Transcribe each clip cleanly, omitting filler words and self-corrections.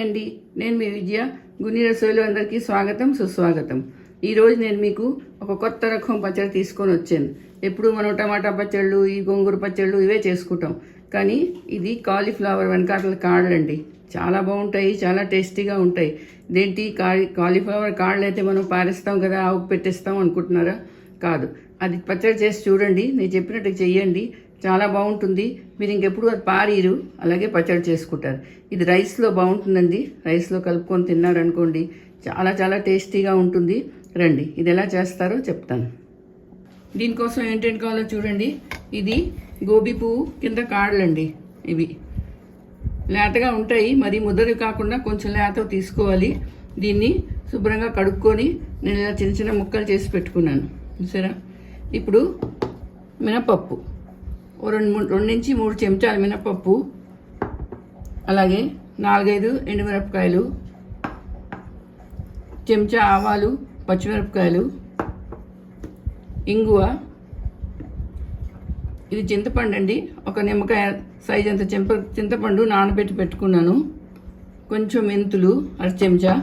అండి నేను మీ విజయ గుని రసోయిలో అందరికీ స్వాగతం సుస్వాగతం. ఈరోజు నేను మీకు ఒక కొత్త రకం పచ్చడి తీసుకొని వచ్చాను. ఎప్పుడు మనం టమాటా పచ్చళ్ళు, ఈ గోంగూర పచ్చళ్ళు ఇవే చేసుకుంటాం. కానీ ఇది కాలీఫ్లవర్ వెనకాతల కాళ్ళండి. చాలా బాగుంటాయి, చాలా టేస్టీగా ఉంటాయి. ఇదేంటి కాలీఫ్లవర్ కాళ్ళు అయితే మనం పారేస్తాం కదా, ఆవుకు పెట్టేస్తాం అనుకుంటున్నారా? కాదు, అది పచ్చడి చేసి చూడండి. నేను చెప్పినట్టు చెయ్యండి, చాలా బాగుంటుంది. మీరు ఇంకెప్పుడు అది పారీరు, అలాగే పచ్చడి చేసుకుంటారు. ఇది రైస్లో బాగుంటుందండి. రైస్లో కలుపుకొని తిన్నారనుకోండి, చాలా చాలా టేస్టీగా ఉంటుంది. రండి, ఇది ఎలా చేస్తారో చెప్తాను. దీనికోసం ఏంటంటే కావాలో చూడండి. ఇది గోబీ పువ్వు కింద కాడలండి. ఇవి లేతగా ఉంటాయి, మరి ముద్దరు కాకుండా కొంచెం లేత తీసుకోవాలి. దీన్ని శుభ్రంగా కడుక్కొని నేను ఇలా చిన్న చిన్న ముక్కలు చేసి పెట్టుకున్నాను, చూసారా? ఇప్పుడు మినపప్పు, 2 నుంచి 3 చెంచాలు మినపప్పు, అలాగే 4-5 ఎండుమిరపకాయలు, చెంచా ఆవాలు, పచ్చిమిరపకాయలు, ఇంగువ, ఇది చింతపండు అండి. ఒక నిమ్మకాయ సైజ్ అంత చింతపండు నానబెట్టి పెట్టుకున్నాను. కొంచెం మెంతులు 1/2 చెంచా,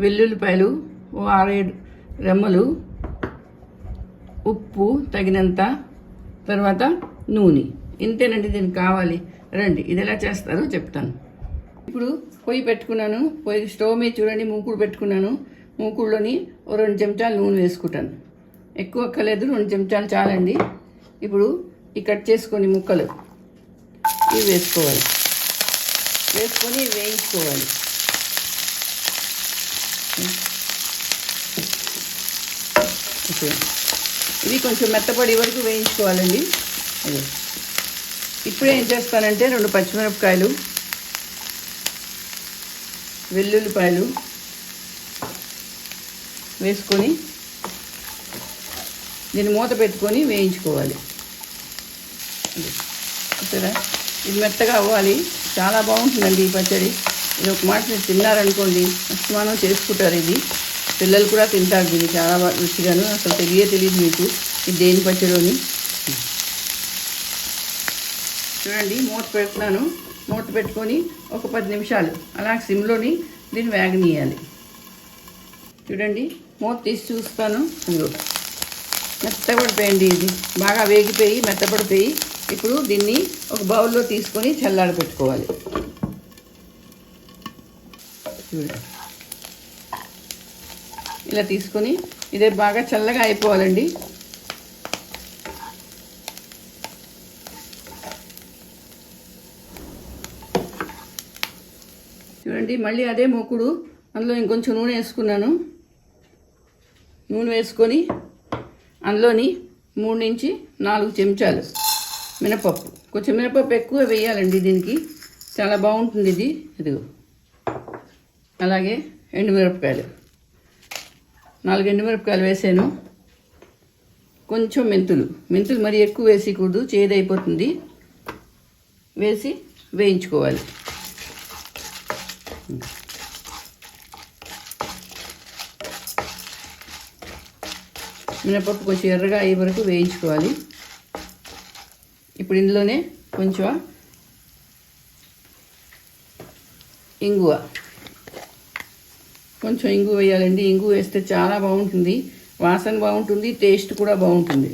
వెల్లుల్లిపాయలు 6-7 రెమ్మలు, ఉప్పు తగినంత, తర్వాత నూనె. ఇంతేనండి దీనికి కావాలి. రండి, ఇది ఎలా చేస్తారో చెప్తాను. ఇప్పుడు పొయ్యి పెట్టుకున్నాను. పొయ్యి స్టవ్ మీద చూడండి, మూకుడు పెట్టుకున్నాను. మూకుడులోని 2 చెంచాలు నూనె వేసుకుంటాను. ఎక్కువ అక్కర్లేదు, 2 చెంచాలు చాలండి. ఇప్పుడు ఈ కట్ చేసుకొని ముక్కలు ఇవి వేసుకోవాలి. వేసుకొని వేయించుకోవాలి. ఇవి కొంచెం మెత్తపడి వరకు వేయించుకోవాలండి. అది ఇప్పుడు ఏం చేస్తానంటే 2 పచ్చిమిరపకాయలు, వెల్లుల్లిపాయలు వేసుకొని దీన్ని మూత పెట్టుకొని వేయించుకోవాలి. సరే, ఇది మెత్తగా అవ్వాలి. చాలా బాగుంటుందండి ఈ పచ్చడి. ఇది ఒక మాట మీరు తిన్నారనుకోండి, అస్తమానం చేసుకుంటారు. ఇది పిల్లలు కూడా తింటారు. దీన్ని చాలా రుచిగాను. అసలు తెలియదు మీకు ఇది దేని పచ్చడిని. చూడండి, మూత పెడుతున్నాను. మూత పెట్టుకొని ఒక 10 నిమిషాలు అలా సిమ్లోని దీన్ని వేగనీయాలి. చూడండి, మూత తీసి చూస్తాను. మెత్తపడిపోయింది. ఇది బాగా వేగిపోయి మెత్తపడిపోయి. ఇప్పుడు దీన్ని ఒక బౌల్లో తీసుకొని చల్లార పెట్టుకోవాలి. చూడండి, ఇలా తీసుకొని ఇదే బాగా చల్లగా అయిపోవాలండి. చూడండి, మళ్ళీ అదే మూకుడు, అందులో ఇంకొంచెం నూనె వేసుకున్నాను. నూనె వేసుకొని అందులోని 3 నుంచి 4 చెంచాలు మినపప్పు. కొంచెం మినపప్పు ఎక్కువ వేయాలండి, దీనికి చాలా బాగుంటుంది ఇది. ఇదిగో, అలాగే ఎండుమిరపకాయలు 4 ఎండుమిరపకాయలు వేసాను. కొంచెం మెంతులు మరి ఎక్కువ వేసేయకూడదు, చేదైపోతుంది. వేసి వేయించుకోవాలి. మినపప్పు కొంచెం ఎర్రగా అయ్యే వరకు వేయించుకోవాలి. ఇప్పుడు ఇందులోనే కొంచెం ఇంగువ వేయాలండి. ఇంగువ వేస్తే చాలా బాగుంటుంది, వాసన బాగుంటుంది, టేస్ట్ కూడా బాగుంటుంది.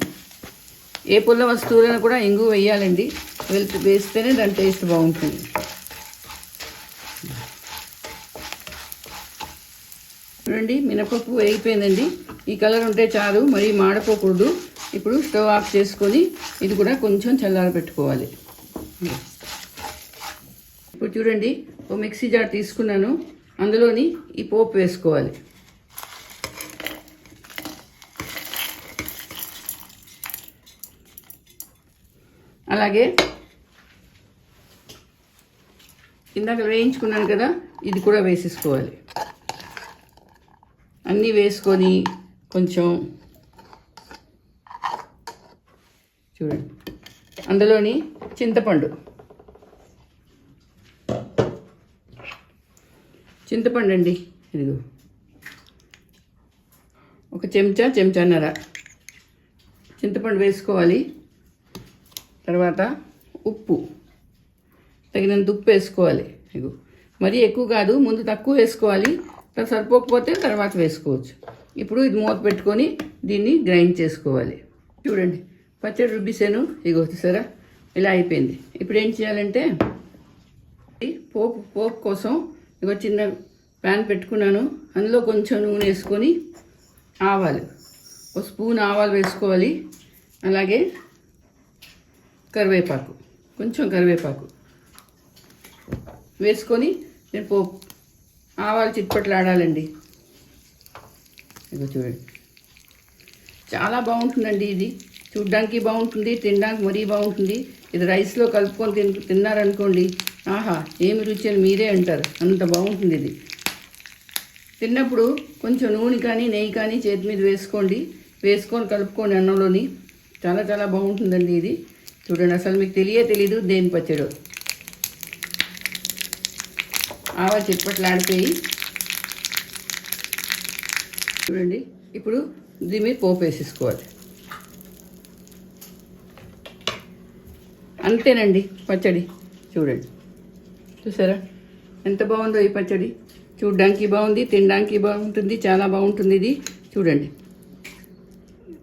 ఏ పుల్ల వస్తువులను కూడా ఇంగువ వేయాలండి. వేస్తేనే దాని టేస్ట్ బాగుంటుంది. చూడండి, మినపప్పు వేగిపోయిందండి. ఈ కలర్ ఉంటే చాలు, మరీ మాడిపోకూడదు. ఇప్పుడు స్టవ్ ఆఫ్ చేసుకొని ఇది కూడా కొంచెం చల్లార పెట్టుకోవాలి. ఇప్పుడు చూడండి, ఓ మిక్సీ జార్ తీసుకున్నాను. అందులోని ఈ పోపు వేసుకోవాలి. అలాగే ఇందాక వేయించుకున్నాను కదా, ఇది కూడా వేసేసుకోవాలి. అన్నీ వేసుకొని కొంచెం చూడండి, అందులోని చింతపండు అండి. ఇదిగో ఒక చెంచాన్నర చింతపండు వేసుకోవాలి. తర్వాత ఉప్పు తగినంత ఉప్పు వేసుకోవాలి. ఇగో మరీ ఎక్కువ కాదు, ముందు తక్కువ వేసుకోవాలి, సరిపోకపోతే తర్వాత వేసుకోవచ్చు. ఇప్పుడు ఇది మూత పెట్టుకొని దీన్ని గ్రైండ్ చేసుకోవాలి. చూడండి పచ్చడి రుబ్బిసాను, ఇగో చూసారా ఇలా అయిపోయింది. ఇప్పుడు ఏం చేయాలంటే పోపు కోసం ఇగో చిన్న ప్యాన్ పెట్టుకున్నాను, అందులో కొంచెం నూనె వేసుకొని ఆవాలు, ఒక స్పూన్ ఆవాలు వేసుకోవాలి. అలాగే కరివేపాకు, కొంచెం కరివేపాకు వేసుకొని నేను పోపు ఆవాలు చిట్పట్లు ఆడాలండి. ఇగో చూడండి చాలా బాగుంటుందండి. ఇది చూడ్డానికి బాగుంటుంది, తినడానికి మరీ బాగుంటుంది. ఇది రైస్లో కలుపుకొని తిన్నారనుకోండి, ఆహా ఏమి రుచి అని మీరే అంటారు, అంత బాగుంటుంది. ఇది తిన్నప్పుడు కొంచెం నూనె కానీ నెయ్యి కానీ చేతి మీద వేసుకొని కలుపుకోండి అన్నంలోని. చాలా చాలా బాగుంటుందండి ఇది. చూడండి అసలు మీకు తెలీదు దేని పచ్చడో. ఆవాలు చిట్పట్లు ఆడిపోయి చూడండి. ఇప్పుడు దీని మీద పోపు వేసేసుకోవాలి. అంతేనండి పచ్చడి. చూడండి చూసారా ఎంత బాగుందో ఈ పచ్చడి. చూడడానికి బాగుంది, తినడానికి బాగుంటుంది, చాలా బాగుంటుంది ఇది. చూడండి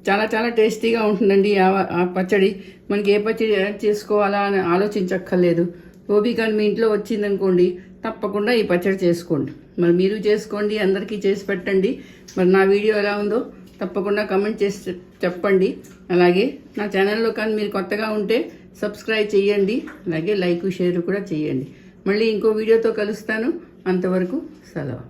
చాలా చాలా టేస్టీగా ఉంటుందండి ఆ పచ్చడి. మనకి ఏ పచ్చడి చేసుకోవాలా అని ఆలోచించక్కర్లేదు. గోబీ కానీ మీ ఇంట్లో వచ్చిందనుకోండి, తప్పకుండా ఈ పచ్చడి చేసుకోండి. మరి మీరు చేసుకోండి, అందరికీ చేసి పెట్టండి. మరి నా వీడియో ఎలా ఉందో తప్పకుండా కమెంట్ చేసి చెప్పండి. అలాగే నా ఛానల్లో కానీ మీరు కొత్తగా ఉంటే సబ్స్క్రైబ్ చేయండి, అలాగే లైక్ షేర్ కూడా చేయండి. మళ్ళీ ఇంకో వీడియోతో కలుస్తాను. అంతవరకు సెలవు.